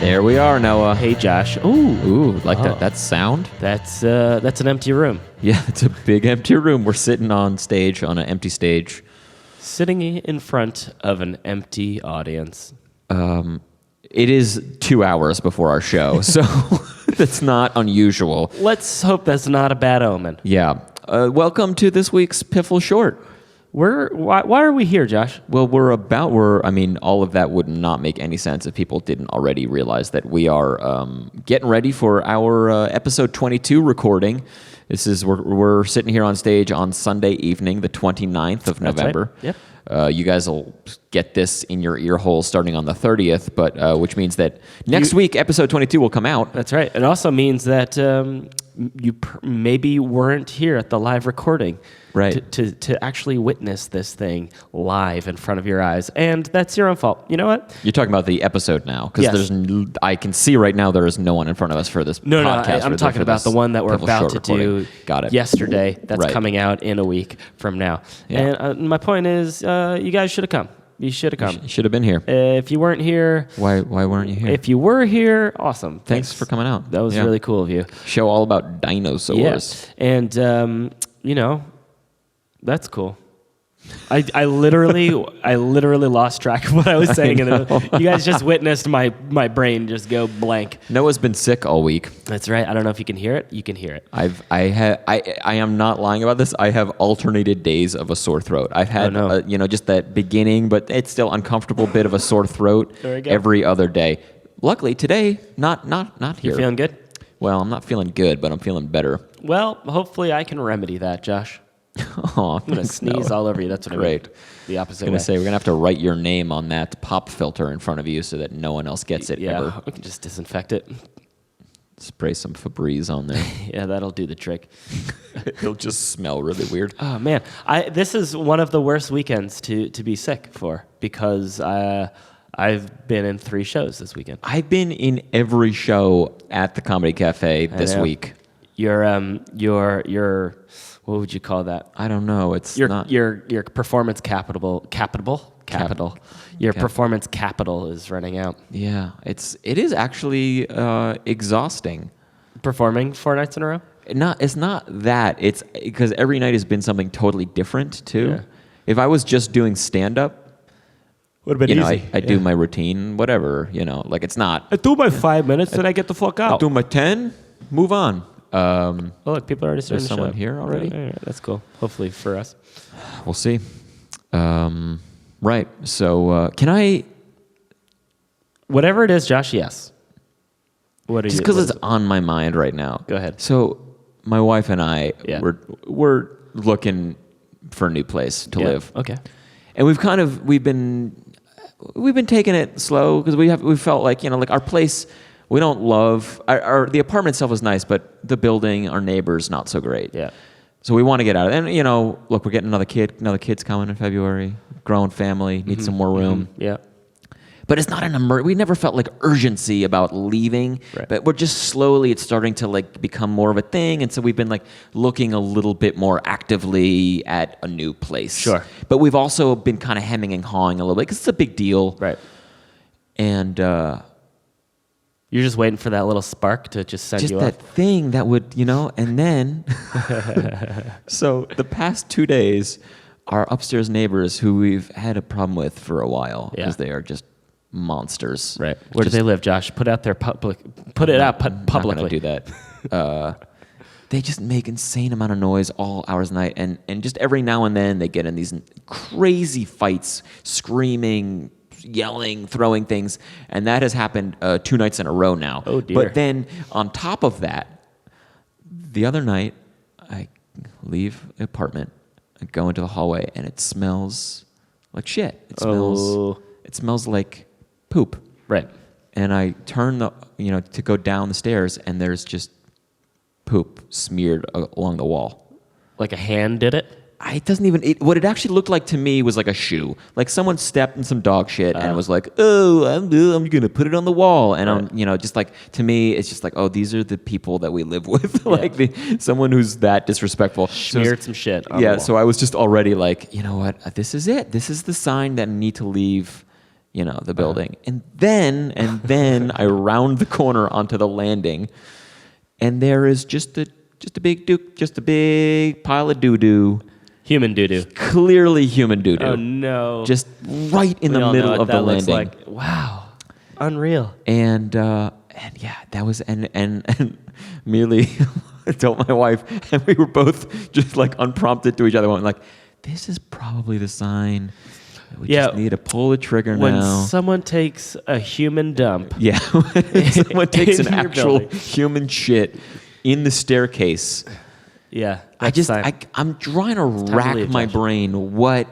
There we are, Noah. Hey, Josh. Ooh, like that sound? That's an empty room. Yeah, it's a big empty room. We're sitting on stage, on an empty stage. Sitting in front of an empty audience. It is 2 hours before our show, so that's not unusual. Let's hope that's not a bad omen. Yeah. Welcome to this week's Piffle Short. Why are we here, Josh? Well, all of that would not make any sense if people didn't already realize that we are getting ready for our episode 22 recording. We're sitting here on stage on Sunday evening, the 29th of November. Right. Yep. You guys will get this in your ear holes starting on the 30th, but which means that next week, episode 22 will come out. That's right. It also means that you maybe weren't here at the live recording. Right. To actually witness this thing live in front of your eyes. And that's your own fault. You know what? You're talking about the episode now, because I can see right now there is no one in front of us for this podcast. I'm talking about the one that we're about to do yesterday. That's right. Coming out in a week from now. Yeah. And my point is, you guys should have come. You should have come. You should have been here. If you weren't here... Why weren't you here? If you were here, awesome. Thanks for coming out. That was really cool of you. Show all about dinosaurs. Yeah. And, that's cool. I literally lost track of what I was saying. You guys just witnessed my brain just go blank. Noah's been sick all week. That's right. I don't know if you can hear it. You can hear it. I am not lying about this. I have alternated days of a sore throat. I've had just that beginning, but it's still uncomfortable bit of a sore throat every other day. Luckily today, not here. You feeling good? Well, I'm not feeling good, but I'm feeling better. Well, hopefully I can remedy that, Josh. Oh, I'm going to sneeze all over you. That's what Great. I mean. The opposite way. I'm going to say, we're going to have to write your name on that pop filter in front of you so that no one else gets it ever. We can just disinfect it. Spray some Febreze on there. Yeah, that'll do the trick. It'll just smell really weird. Oh, man. This is one of the worst weekends to be sick for because I've been in 3 shows this weekend. I've been in every show at the Comedy Café this week. Your what would you call that? I don't know. It's not your performance capital. Your performance capital is running out. Yeah, it is actually exhausting. Performing 4 nights in a row? It's not that. It's because every night has been something totally different too. Yeah. If I was just doing stand up, would have been easy. I do my routine, whatever. Like it's not. I do my 5 minutes, then I get the fuck out. I do my 10. Move on. Look, people are already starting to show. There's someone here already? Yeah, that's cool. Hopefully for us. We'll see. Right. So, can I... Whatever it is, Josh, yes. Just because it's on my mind right now. Go ahead. So, my wife and I, we're looking for a new place to live. Okay. And we've been taking it slow because we felt like, like our place... We don't love the apartment itself is nice, but the building, our neighbors, not so great. Yeah. So we want to get out of it. And look, we're getting another kid. Another kid's coming in February. Growing family, need some more room. Yeah. But it's not we never felt like urgency about leaving. Right. But we're just slowly. It's starting to become more of a thing. And so we've been looking a little bit more actively at a new place. Sure. But we've also been kind of hemming and hawing a little bit because it's a big deal. Right. And. You're just waiting for that little spark to just send you off. Just that thing that would, and then... So the past 2 days, our upstairs neighbors, who we've had a problem with for a while, because they are just monsters. Right. Where do they live, Josh? Put it out publicly. I'm not going to do that. They just make insane amount of noise all hours of the night, and just every now and then they get in these crazy fights, screaming... yelling, throwing things, and that has happened 2 nights in a row now. Oh dear. But then on top of that, the other night I leave the apartment, I go into the hallway, and it smells like shit. It smells like poop. Right. And I turn to go down the stairs, and there's just poop smeared along the wall. Like a hand did it? It doesn't even... what it actually looked like to me was like a shoe. Like someone stepped in some dog shit and was like, oh, I'm going to put it on the wall. And I'm, just like, to me, it's just like, oh, these are the people that we live with. Someone who's that disrespectful. Smeared some shit on the wall. So I was just already like, you know what? This is it. This is the sign that I need to leave the building. And then I round the corner onto the landing, and there is just a big pile of doo-doo. Human doo-doo. Clearly human doo-doo. Oh, no. Just right in the middle of the landing. Like. Wow. Unreal. And yeah, that was, and immediately I told my wife, and we were both just like unprompted to each other, like, this is probably the sign. We just need to pull the trigger when now. When someone takes a human dump. Yeah. When someone takes an actual building. human shit in the staircase. Yeah. I'm trying to rack my brain what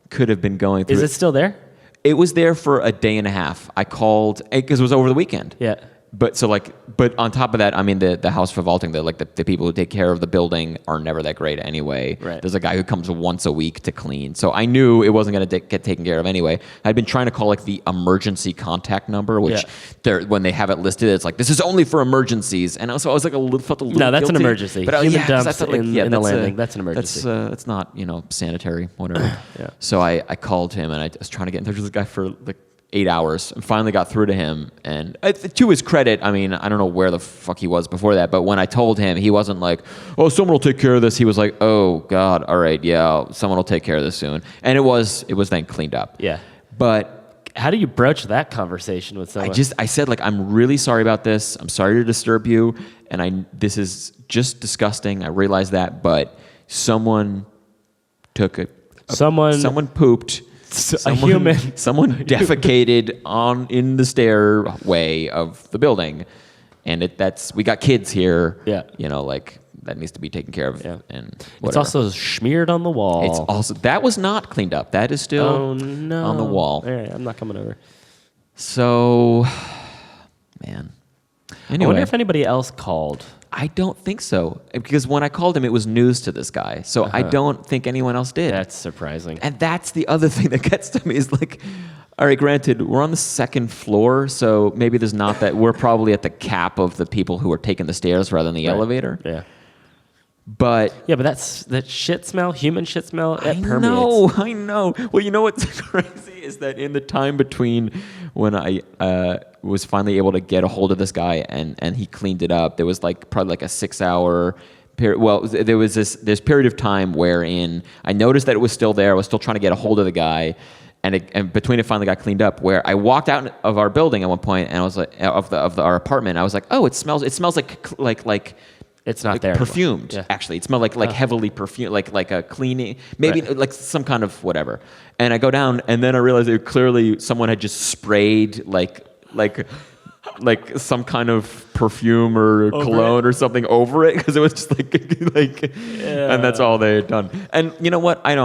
could have been going through. Is it still there? It was there for a day and a half. I called because it was over the weekend. Yeah. But on top of that, I mean, the house for vaulting, the people who take care of the building are never that great anyway. Right. There's a guy who comes once a week to clean. So I knew it wasn't going to get taken care of anyway. I'd been trying to call like the emergency contact number, which when they have it listed, it's like, this is only for emergencies. And so I was like felt a little No, that's guilty. an emergency. But human dumps in the landing, that's an emergency. That's not, sanitary, whatever. Yeah. So I called him, and I was trying to get in touch with this guy for like 8 hours, and finally got through to him. And to his credit, I mean, I don't know where the fuck he was before that, but when I told him, he wasn't like, oh, someone will take care of this. He was like, oh God, all right, yeah, someone will take care of this soon. And it was then cleaned up. Yeah. But how do you broach that conversation with someone? I said, like, I'm really sorry about this. I'm sorry to disturb you. And this is just disgusting. I realize that, but someone took someone pooped. Someone defecated in the stairway of the building, and we got kids here. Yeah, like that needs to be taken care of. Yeah. And whatever. It's also smeared on the wall. It's also that was not cleaned up. That is still on the wall. All right, I'm not coming over. So, man. Anyway, I wonder if anybody else called. I don't think so, because when I called him, it was news to this guy. So I don't think anyone else did. That's surprising. And that's the other thing that gets to me is like, all right, granted, we're on the second floor, so maybe there's not that. We're probably at the cap of the people who are taking the stairs rather than the elevator. Yeah. But that shit smell, human shit smell, it permeates. I know. Well, you know what's crazy is that in the time between when I was finally able to get a hold of this guy and he cleaned it up, there was probably a 6 hour period. Well, there was this period of time wherein I noticed that it was still there. I was still trying to get a hold of the guy. And between it finally got cleaned up, where I walked out of our building at one point, and I was like, of our apartment, I was like, oh, it smells like it's not there perfumed. Yeah. Actually, it smelled like heavily perfumed, like a cleaning, maybe like some kind of whatever. And I go down, and then I realized that clearly someone had just sprayed like some kind of perfume or cologne or something over it, because it was just and that's all they had done. And you know what? I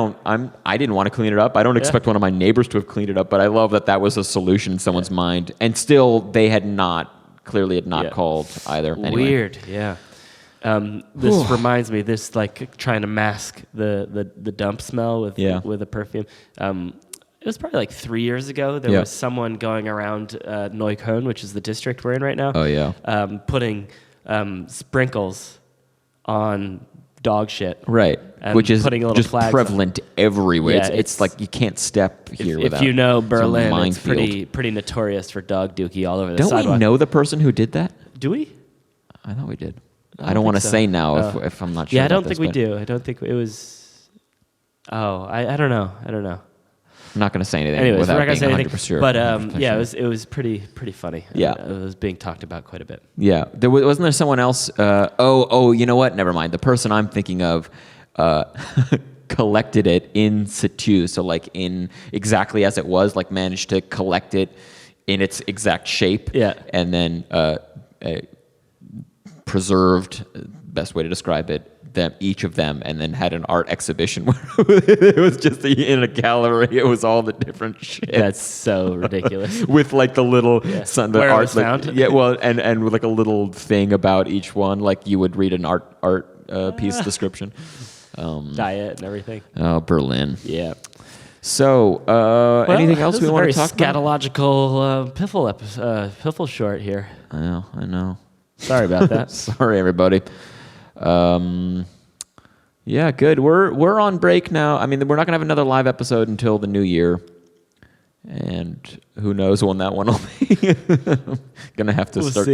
didn't want to clean it up. I don't expect one of my neighbors to have cleaned it up, but I love that was a solution in someone's mind. And still, they had not called either. Anyway. Weird. Yeah. This reminds me. This trying to mask the dump smell with a perfume. It was probably 3 years ago. There was someone going around Neukölln, which is the district we're in right now. Oh yeah. Putting sprinkles on dog shit. Right. And which is putting a little just flags prevalent everywhere. Yeah, it's like you can't step here without. If you know Berlin, it's minefield. pretty notorious for dog dookie all over the Don't sidewalk. we know the person who did that? Do we? I thought we did. I don't want to say now if I'm not sure. Yeah, I don't think we do. I don't think it was. Oh, I don't know. I'm not going to say anything. Anyways, without we're not going to say anything. sure. But it was pretty funny. Yeah, it was being talked about quite a bit. Yeah, wasn't there someone else? You know what? Never mind. The person I'm thinking of collected it in situ, so in exactly as it was, managed to collect it in its exact shape. Yeah, and then preserved, best way to describe it, each of them, and then had an art exhibition where it was just in a gallery. It was all the different shit. That's so ridiculous. With the little the where art, it was found. Yeah, well, and with a little thing about each one, you would read an art piece description. Diet and everything. Oh, Berlin. Yeah. So, anything else we want to talk about? Scatological piffle short here. I know. Sorry about that. Sorry, everybody. Yeah, good. We're on break now. I mean, we're not gonna have another live episode until the new year, And who knows when that one will be. Gonna have to start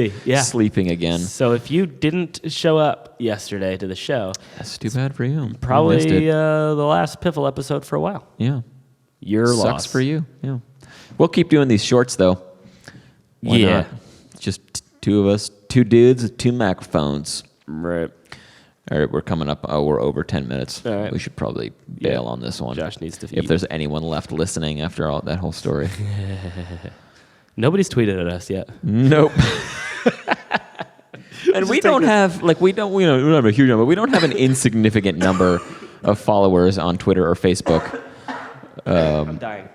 sleeping again. So if you didn't show up yesterday to the show, that's too bad for you. Probably the last Piffle episode for a while. Yeah. Your loss. Sucks for you. Yeah. We'll keep doing these shorts though. Why not? Just two of us, two dudes with two microphones. Right. All right, we're coming up. We're over 10 minutes. All right. We should probably bail on this one. Josh needs to if there's anyone left listening after all that whole story. Nobody's tweeted at us yet. Nope. And we don't have we don't have a huge number. We don't have an insignificant number of followers on Twitter or Facebook. I'm dying.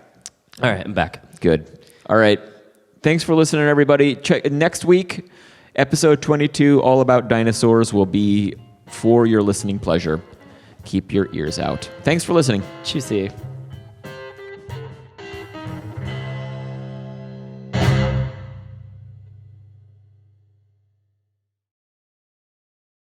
All right, I'm back. Good. All right. Thanks for listening, everybody. Check next week, episode 22, all about dinosaurs, will be for your listening pleasure. Keep your ears out. Thanks for listening. Tschüssi.